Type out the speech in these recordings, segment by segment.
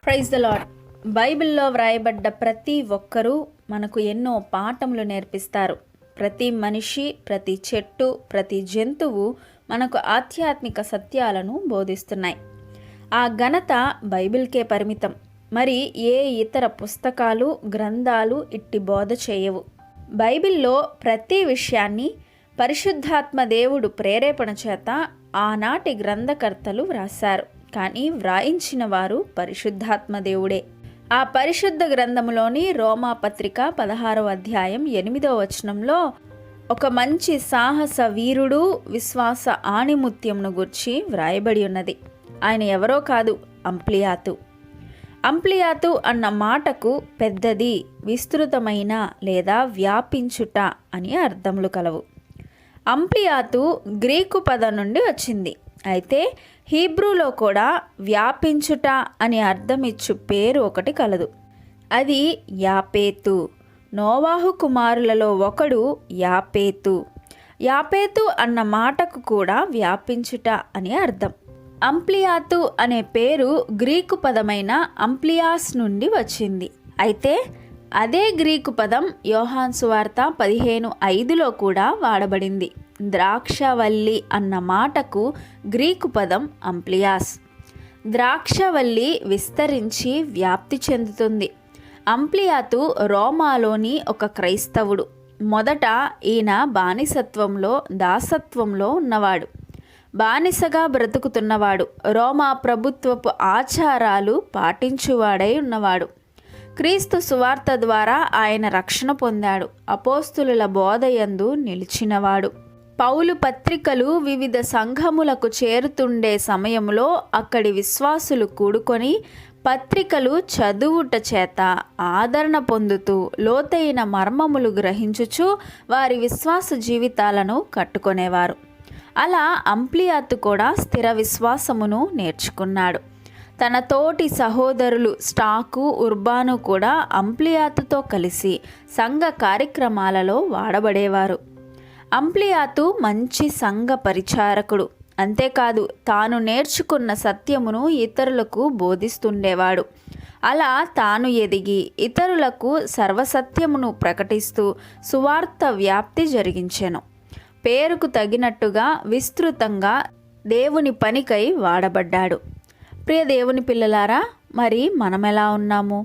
Praise the lord. బైబిల్లో వ్రాయబడ్డ ప్రతి ఒక్కరూ మనకు ఎన్నో పాఠములు నేర్పిస్తారు. ప్రతి మనిషి, ప్రతి చెట్టు, ప్రతి జంతువు మనకు ఆధ్యాత్మిక సత్యాలను బోధిస్తున్నాయి. ఆ ఘనత బైబిల్కే పరిమితం. మరి ఏ ఇతర పుస్తకాలు, గ్రంథాలు ఇట్టి బోధ చేయవు. బైబిల్లో ప్రతి విషయాన్ని పరిశుద్ధాత్మ దేవుడు ప్రేరేపణ చేత ఆనాటి గ్రంథకర్తలు వ్రాశారు. కానీ వ్రాయించిన వారు పరిశుద్ధాత్మ దేవుడే. ఆ పరిశుద్ధ గ్రంథములోని రోమాపత్రిక 16వ అధ్యాయం 8వ వచనంలో ఒక మంచి సాహస వీరుడు, విశ్వాస ఆణిముత్యంను గుర్చి వ్రాయబడి ఉన్నది. ఆయన ఎవరో కాదు, అంప్లియాతు. అంప్లియాతు అన్న మాటకు పెద్దది, విస్తృతమైన లేదా వ్యాపించుట అని అర్థములు కలవు. అంప్లియాతు గ్రీకు పదం నుండి వచ్చింది. అయితే హీబ్రూలో కూడా వ్యాపించుట అని అర్థమిచ్చు పేరు ఒకటి కలదు. అది యాపేతు. నోవాహు కుమారులలో ఒకడు యాపేతు. యాపేతు అన్న మాటకు కూడా వ్యాపించుట అని అర్థం. అంప్లియాతు అనే పేరు గ్రీకు పదమైన అంప్లియాస్ నుండి వచ్చింది. అయితే అదే గ్రీకు పదం యోహాను సువార్త 15:5లో కూడా వాడబడింది. ద్రాక్షవల్లి అన్న మాటకు గ్రీకు పదం అంప్లియాస్. ద్రాక్షవల్లి విస్తరించి వ్యాప్తి చెందుతుంది. అంప్లియాతు రోమాలోని ఒక క్రైస్తవుడు. మొదట ఈయన బానిసత్వంలో, దాసత్వంలో ఉన్నవాడు. బానిసగా బ్రతుకుతున్నవాడు. రోమా ప్రభుత్వపు ఆచారాలు పాటించువాడై ఉన్నవాడు. క్రీస్తు సువార్త ద్వారా ఆయన రక్షణ పొందాడు. అపోస్తులుల బోధయందు నిలిచినవాడు. పౌలు పత్రికలు వివిధ సంఘములకు చేరుతుండే సమయంలో అక్కడి విశ్వాసులు కూడుకొని పత్రికలు చదువుట చేత ఆదరణ పొందుతూ లోతైన మర్మములు గ్రహించుచు వారి విశ్వాస జీవితాలను కట్టుకొనేవారు. అలా అంప్లియాతు కూడా స్థిర విశ్వాసమును నేర్చుకున్నాడు. తన తోటి సహోదరులు స్టాకు, ఉర్బాను కూడా అంప్లియాతుతో కలిసి సంఘ కార్యక్రమాలలో వాడబడేవారు. అంప్లియాతు మంచి సంఘ పరిచారకుడు. అంతేకాదు, తాను నేర్చుకున్న సత్యమును ఇతరులకు బోధిస్తుండేవాడు. అలా తాను ఎదిగి ఇతరులకు సర్వసత్యమును ప్రకటిస్తూ సువార్త వ్యాప్తి జరిగించెను. పేరుకు తగినట్టుగా విస్తృతంగా దేవుని పనికై వాడబడ్డాడు. ప్రియ దేవుని పిల్లలారా, మరి మనమెలా ఉన్నాము?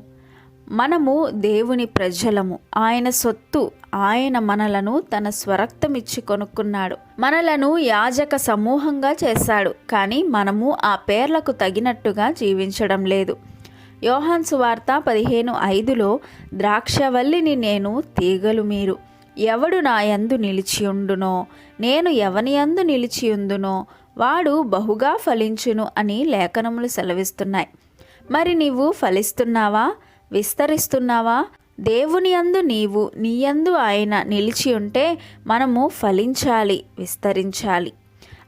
మనము దేవుని ప్రజలము, ఆయన సొత్తు. ఆయన మనలను తన స్వరక్తమిచ్చి కొనుక్కున్నాడు. మనలను యాజక సమూహంగా చేశాడు. కానీ మనము ఆ పేర్లకు తగినట్టుగా జీవించడం లేదు. యోహాను సువార్త 15:5లో ద్రాక్షవల్లిని నేను, తీగలు మీరు. ఎవడు నా యందు నిలిచియుండునో, నేను ఎవని యందు నిలిచియుందునో వాడు బహుగా ఫలించును అని లేఖనములు సెలవిస్తున్నాయి. మరి నీవు ఫలిస్తున్నావా? విస్తరిస్తున్నావా? దేవుని యందు నీవు, నీ యందు ఆయన నిలిచి ఉంటే మనము ఫలించాలి, విస్తరించాలి.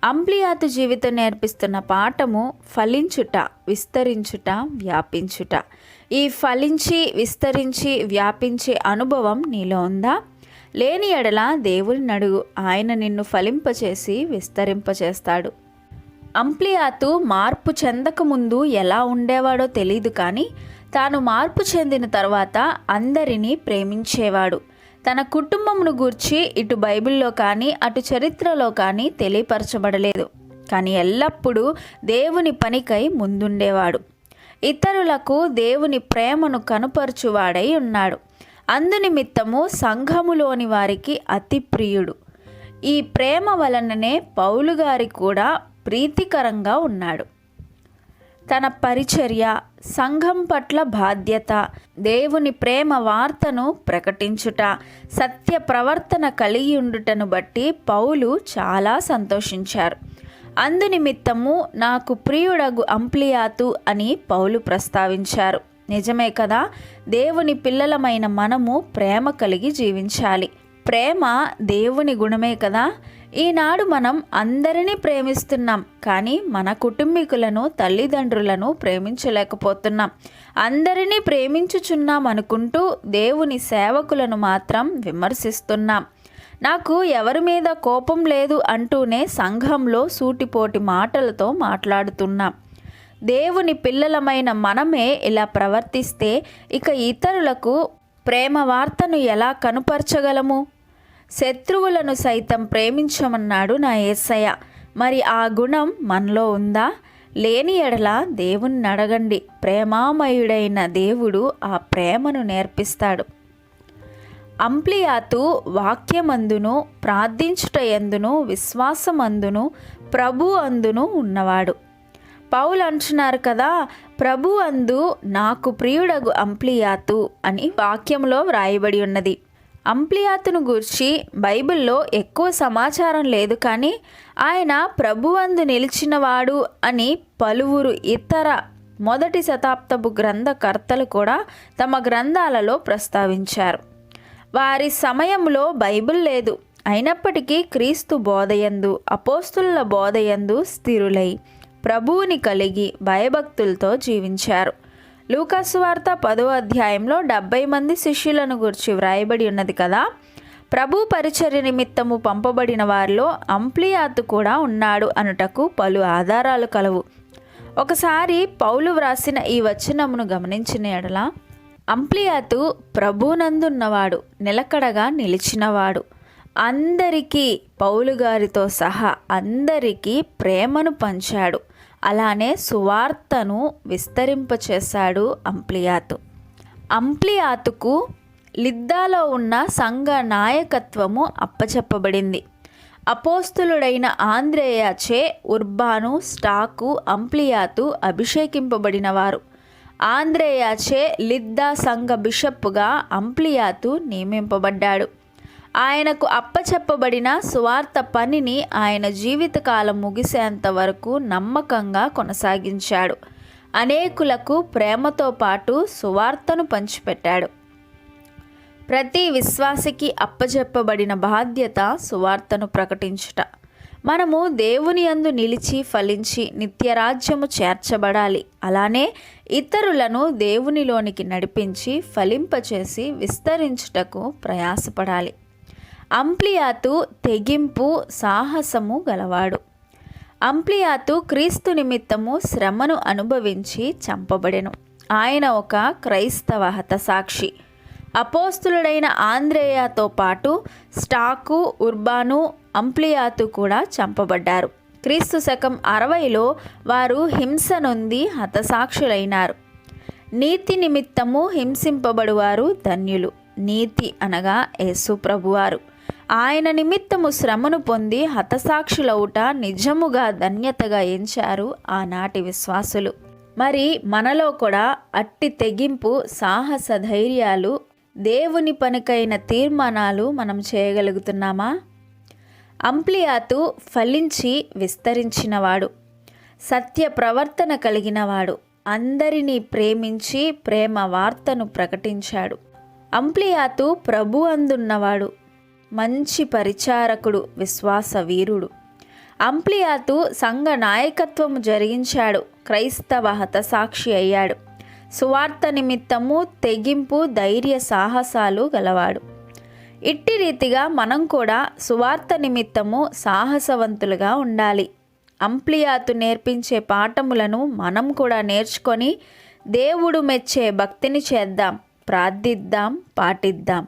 అంప్లియాతు జీవితం నేర్పిస్తున్న పాఠము ఫలించుట, విస్తరించుట, వ్యాపించుట. ఈ ఫలించి, విస్తరించి, వ్యాపించే అనుభవం నీలో ఉందా? లేని ఎడల దేవుని అడుగు. ఆయన నిన్ను ఫలింపచేసి విస్తరింపచేస్తాడు. అంప్లియాతు మార్పు చెందకముందు ఎలా ఉండేవాడో తెలియదు, కానీ తాను మార్పు చెందిన తర్వాత అందరినీ ప్రేమించేవాడు. తన కుటుంబమును గూర్చి ఇటు బైబిల్లో కానీ అటు చరిత్రలో కానీ తెలియపరచబడలేదు. కానీ ఎల్లప్పుడూ దేవుని పనికై ముందుండేవాడు. ఇతరులకు దేవుని ప్రేమను కనుపరచువాడై ఉన్నాడు. అందునిమిత్తము సంఘములోని వారికి అతి ప్రియుడు. ఈ ప్రేమ వలననే పౌలు గారి కూడా ప్రీతికరంగా ఉన్నాడు. తన పరిచర్య, సంఘం పట్ల బాధ్యత, దేవుని ప్రేమ వార్తను ప్రకటించుట, సత్య ప్రవర్తన కలిగి ఉండుటను బట్టి పౌలు చాలా సంతోషించారు. అందునిమిత్తము నాకు ప్రియుడగు అంప్లియాతు అని పౌలు ప్రస్తావించారు. నిజమే కదా? దేవుని పిల్లలమైన మనము ప్రేమ కలిగి జీవించాలి. ప్రేమ దేవుని గుణమే కదా. ఈనాడు మనం అందరినీ ప్రేమిస్తున్నాం, కానీ మన కుటుంబీకులను, తల్లిదండ్రులను ప్రేమించలేకపోతున్నాం. అందరినీ ప్రేమించుచున్నాం అనుకుంటూ దేవుని సేవకులను మాత్రం విమర్శిస్తున్నాం. నాకు ఎవరి మీద కోపం లేదు అంటూనే సంఘంలో సూటిపోటి మాటలతో మాట్లాడుతున్నాం. దేవుని పిల్లలమైన మనమే ఇలా ప్రవర్తిస్తే ఇక ఇతరులకు ప్రేమ వార్తను ఎలా కనుపరచగలము? శత్రువులను సైతం ప్రేమించమన్నాడు నా యేసయ్య. మరి ఆ గుణం మనలో ఉందా? లేని ఎడల దేవుణ్ణి అడగండి. ప్రేమామయుడైన దేవుడు ఆ ప్రేమను నేర్పిస్తాడు. అంప్లియాతు వాక్యమందును ప్రార్థించుటయందును విశ్వాసమందును ప్రభు అందును ఉన్నవాడు. పౌలు అంటున్నారు కదా, ప్రభు అందు నాకు ప్రియుడగు అంప్లియాతు అని వాక్యంలో వ్రాయబడి ఉన్నది. అంప్లియాతును గూర్చి బైబిల్లో ఎక్కువ సమాచారం లేదు, కానీ ఆయన ప్రభువందు నిలిచినవాడు అని పలువురు ఇతర మొదటి శతాబ్దపు గ్రంథకర్తలు కూడా తమ గ్రంథాలలో ప్రస్తావించారు. వారి సమయంలో బైబిల్ లేదు, అయినప్పటికీ క్రీస్తు బోధయందు అపోస్తుల బోధయందు స్థిరులై ప్రభువుని కలిగి భయభక్తులతో జీవించారు. లూకాసు వార్త 10వ అధ్యాయంలో 70 మంది శిష్యులను గురించి వ్రాయబడి ఉన్నది కదా. ప్రభు పరిచర్య నిమిత్తము పంపబడిన వారిలో అంప్లియాతు కూడా ఉన్నాడు అనుటకు పలు ఆధారాలు కలవు. ఒకసారి పౌలు వ్రాసిన ఈ వచనమును గమనించిన ఎడల, అంప్లియాతు ప్రభునందున్నవాడు, నిలకడగా నిలిచినవాడు, అందరికీ పౌలు గారితో సహా అందరికీ ప్రేమను పంచాడు, అలానే సువార్తను విస్తరింపచేశాడు అంప్లియాతు. అంప్లియాతుకు లిద్దాలో ఉన్న సంఘ నాయకత్వము అప్పచెప్పబడింది. అపోస్తులుడైన ఆంద్రేయాచే ఉర్బాను, స్టాకు, అంప్లియాతు అభిషేకింపబడినవారు. ఆంద్రేయాచే లిద్దా సంఘ బిషప్పుగా అంప్లియాతు నియమింపబడ్డాడు. ఆయనకు అప్పచెప్పబడిన సువార్త పనిని ఆయన జీవితకాలం ముగిసేంత వరకు నమ్మకంగా కొనసాగించాడు. అనేకులకు ప్రేమతో పాటు సువార్తను పంచిపెట్టాడు. ప్రతి విశ్వాసికి అప్పచెప్పబడిన బాధ్యత సువార్తను ప్రకటించుట. మనము దేవుని యందు నిలిచి ఫలించి నిత్యరాజ్యము చేర్చబడాలి. అలానే ఇతరులను దేవునిలోనికి నడిపించి ఫలింపచేసి విస్తరించుటకు ప్రయాసపడాలి. అంప్లియాతు తెగింపు సాహసము గలవాడు. అంప్లియాతు క్రీస్తు నిమిత్తము శ్రమను అనుభవించి చంపబడెను. ఆయన ఒక క్రైస్తవ హతసాక్షి. అపోస్తులుడైన ఆంద్రేయాతో పాటు స్టాకు, ఉర్బాను, అంప్లియాతు కూడా చంపబడ్డారు. క్రీస్తు శకం 60లో వారు హింస నొంది హతసాక్షులైనారు. నీతి నిమిత్తము హింసింపబడువారు ధన్యులు. నీతి అనగా యేసు ప్రభువారు. ఆయన నిమిత్తము శ్రమను పొంది హతసాక్షులవుట నిజముగా ధన్యతగా ఎంచారు ఆనాటి విశ్వాసులు. మరి మనలో కూడా అట్టి తెగింపు, సాహస ధైర్యాలు, దేవుని పనికైన తీర్మానాలు మనం చేయగలుగుతున్నామా? అంప్లియాతు ఫలించి విస్తరించినవాడు, సత్య ప్రవర్తన కలిగినవాడు, అందరినీ ప్రేమించి ప్రేమ వార్తను ప్రకటించాడు. అంప్లియాతు ప్రభు అందున్నవాడు, మంచి పరిచారకుడు, విశ్వాస వీరుడు. అంప్లియాతు సంఘ నాయకత్వము జరిగించాడు, క్రైస్తవ హతసాక్షి అయ్యాడు. సువార్త నిమిత్తము తెగింపు, ధైర్య సాహసాలు గలవాడు. ఇట్టి రీతిగా మనం కూడా సువార్త నిమిత్తము సాహసవంతులుగా ఉండాలి. అంప్లియాతు నేర్పించే పాఠములను మనం కూడా నేర్చుకొని దేవుడు మెచ్చే భక్తిని చేద్దాం, ప్రార్థిద్దాం, పాటిద్దాం.